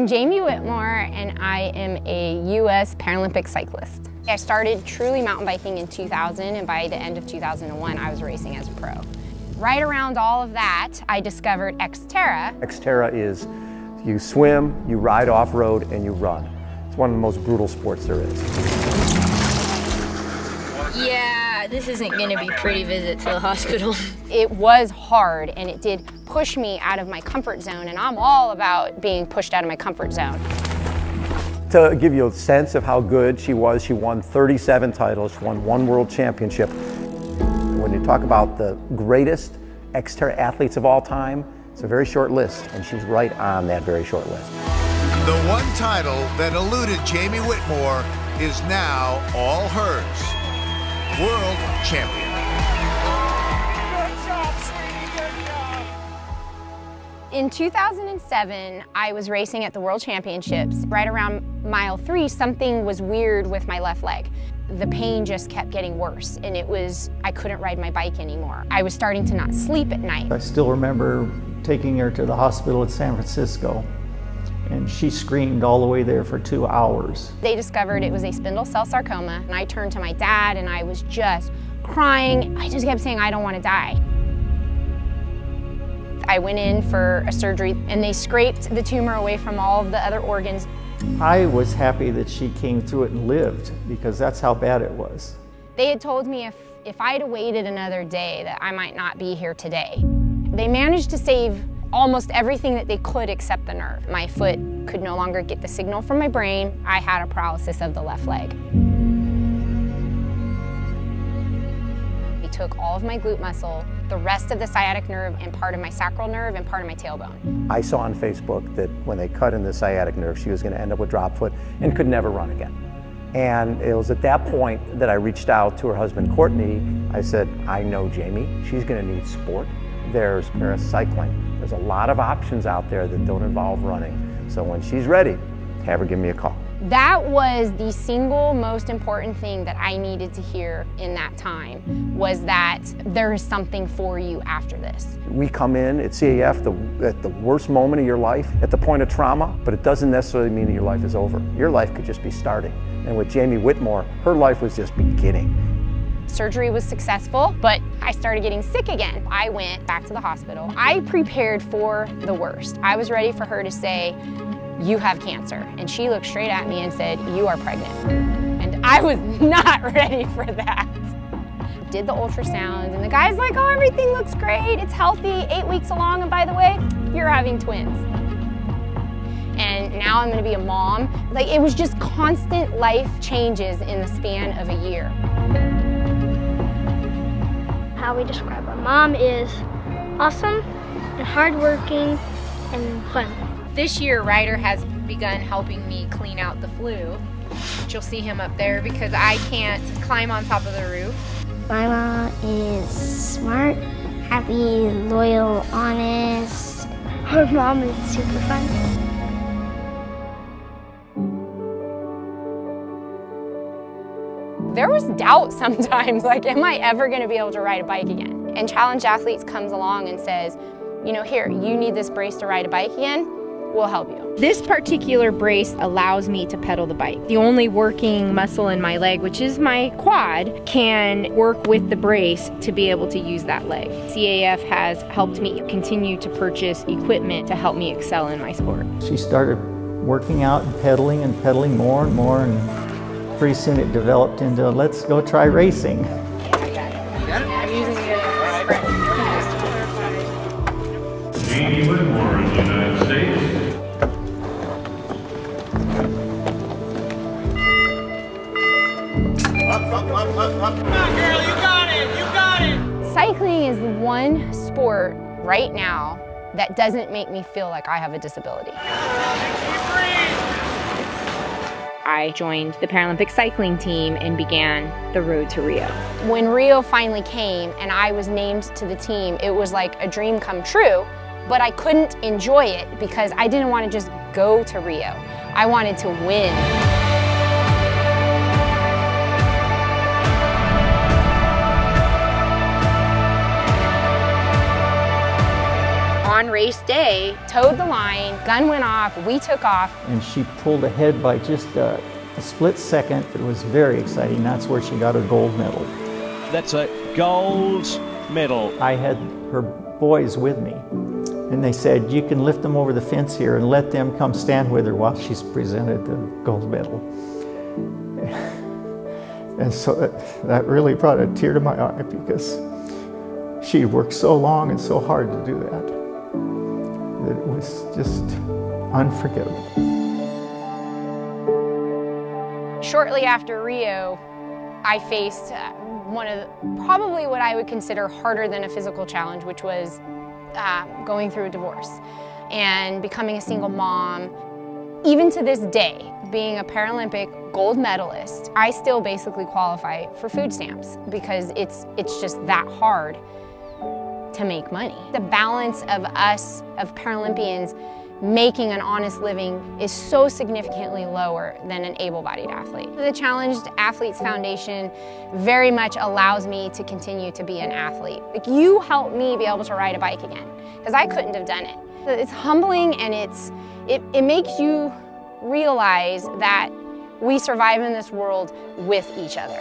I'm Jamie Whitmore, and I am a U.S. Paralympic cyclist. I started truly mountain biking in 2000, and by the end of 2001, I was racing as a pro. Right around all of that, I discovered xterra. Xterra is you swim, you ride off-road, and you run. It's one of the most brutal sports there is. Yeah, this isn't going to be a pretty visit to the hospital. It was hard, and it did push me out of my comfort zone, and I'm all about being pushed out of my comfort zone. To give you a sense of how good she was, she won 37 titles, she won 1 world championship. When you talk about the greatest xterra athletes of all time, it's a very short list, and she's right on that very short list. The one title that eluded Jamie Whitmore is now all hers. World champion. Good job, sweetie, good job. In 2007, I was racing at the World Championships. Right around mile 3, something was weird with my left leg. The pain just kept getting worse, and I couldn't ride my bike anymore. I was starting to not sleep at night. I still remember taking her to the hospital in San Francisco, and she screamed all the way there for 2 hours. They discovered it was a spindle cell sarcoma, and I turned to my dad, and I was just crying. I just kept saying, I don't want to die. I went in for a surgery, and they scraped the tumor away from all of the other organs. I was happy that she came through it and lived, because that's how bad it was. They had told me if I had waited another day that I might not be here today. They managed to save almost everything that they could except the nerve. My foot could no longer get the signal from my brain. I had a paralysis of the left leg. They took all of my glute muscle, the rest of the sciatic nerve, and part of my sacral nerve, and part of my tailbone. I saw on Facebook that when they cut in the sciatic nerve, she was going to end up with drop foot and could never run again. And it was at that point that I reached out to her husband, Courtney. I said, I know Jamie, she's going to need sport. There's paracycling. There's a lot of options out there that don't involve running. So when she's ready, have her give me a call. That was the single most important thing that I needed to hear in that time, was that there is something for you after this. We come in at CAF at the worst moment of your life, at the point of trauma, but it doesn't necessarily mean that your life is over. Your life could just be starting. And with Jamie Whitmore, her life was just beginning. Surgery was successful, but I started getting sick again. I went back to the hospital. I prepared for the worst. I was ready for her to say, you have cancer. And she looked straight at me and said, you are pregnant. And I was not ready for that. Did the ultrasound, and the guy's like, oh, everything looks great, it's healthy, 8 weeks along, and by the way, you're having twins. And now I'm gonna be a mom. Like, it was just constant life changes in the span of a year. How we describe our mom is awesome and hardworking and fun. This year, Ryder has begun helping me clean out the flue. You'll see him up there because I can't climb on top of the roof. My mom is smart, happy, loyal, honest. Her mom is super fun. There was doubt sometimes, like, am I ever gonna be able to ride a bike again? And Challenge Athletes comes along and says, you know, here, you need this brace to ride a bike again, we'll help you. This particular brace allows me to pedal the bike. The only working muscle in my leg, which is my quad, can work with the brace to be able to use that leg. CAF has helped me continue to purchase equipment to help me excel in my sport. She started working out and pedaling more and more, and pretty soon it developed into, let's go try racing. I'm using it as a sprint. Jamie Whitmore in the United States. Up. Come on, girl, you got it, you got it. Cycling is the one sport right now that doesn't make me feel like I have a disability. I joined the Paralympic cycling team and began the road to Rio. When Rio finally came and I was named to the team, it was like a dream come true, but I couldn't enjoy it because I didn't want to just go to Rio. I wanted to win. On race day. Towed the line, gun went off, we took off. And she pulled ahead by just a split second. It was very exciting. That's where she got her gold medal. That's a gold medal. I had her boys with me, and they said, you can lift them over the fence here and let them come stand with her while she's presented the gold medal. And so that really brought a tear to my eye, because she worked so long and so hard to do that, that it was just unforgettable. Shortly after Rio, I faced one of probably what I would consider harder than a physical challenge, which was going through a divorce and becoming a single mom. Even to this day, being a Paralympic gold medalist, I still basically qualify for food stamps because it's just that hard to make money. The balance of us, of Paralympians, making an honest living is so significantly lower than an able-bodied athlete. The Challenged Athletes Foundation very much allows me to continue to be an athlete. Like, you helped me be able to ride a bike again, because I couldn't have done it. It's humbling, and it makes you realize that we survive in this world with each other.